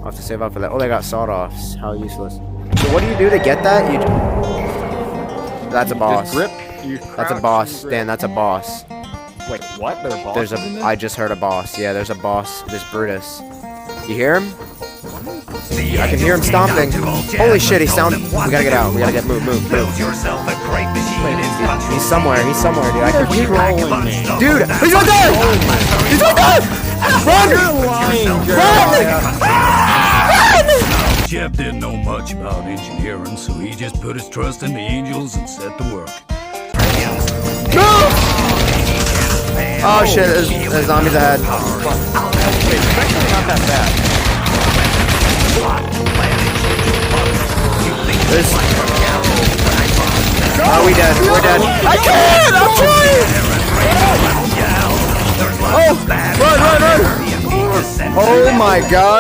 I'll have to save up for that. Oh, they got sawed-offs. How useless. So what do you do to get that? That's a boss. Grip, That's a boss. Dan, that's a boss. Wait, what? There are bosses in this? I just heard a boss. Yeah, there's a boss. There's Brutus. You hear him? I can hear him stomping. Holy shit, he's sounding. We gotta get out. We gotta move. He's somewhere. He's somewhere, dude. I can hear him. Dude, he's right there! He's right there! Run! Jeff didn't know much about engineering, so he just put his trust in the angels and set to work. Move! Oh shit, there's zombies ahead. It's actually not that bad. Oh, we dead. We're dead. I can't! I'm trying! Oh! Run! Oh my god!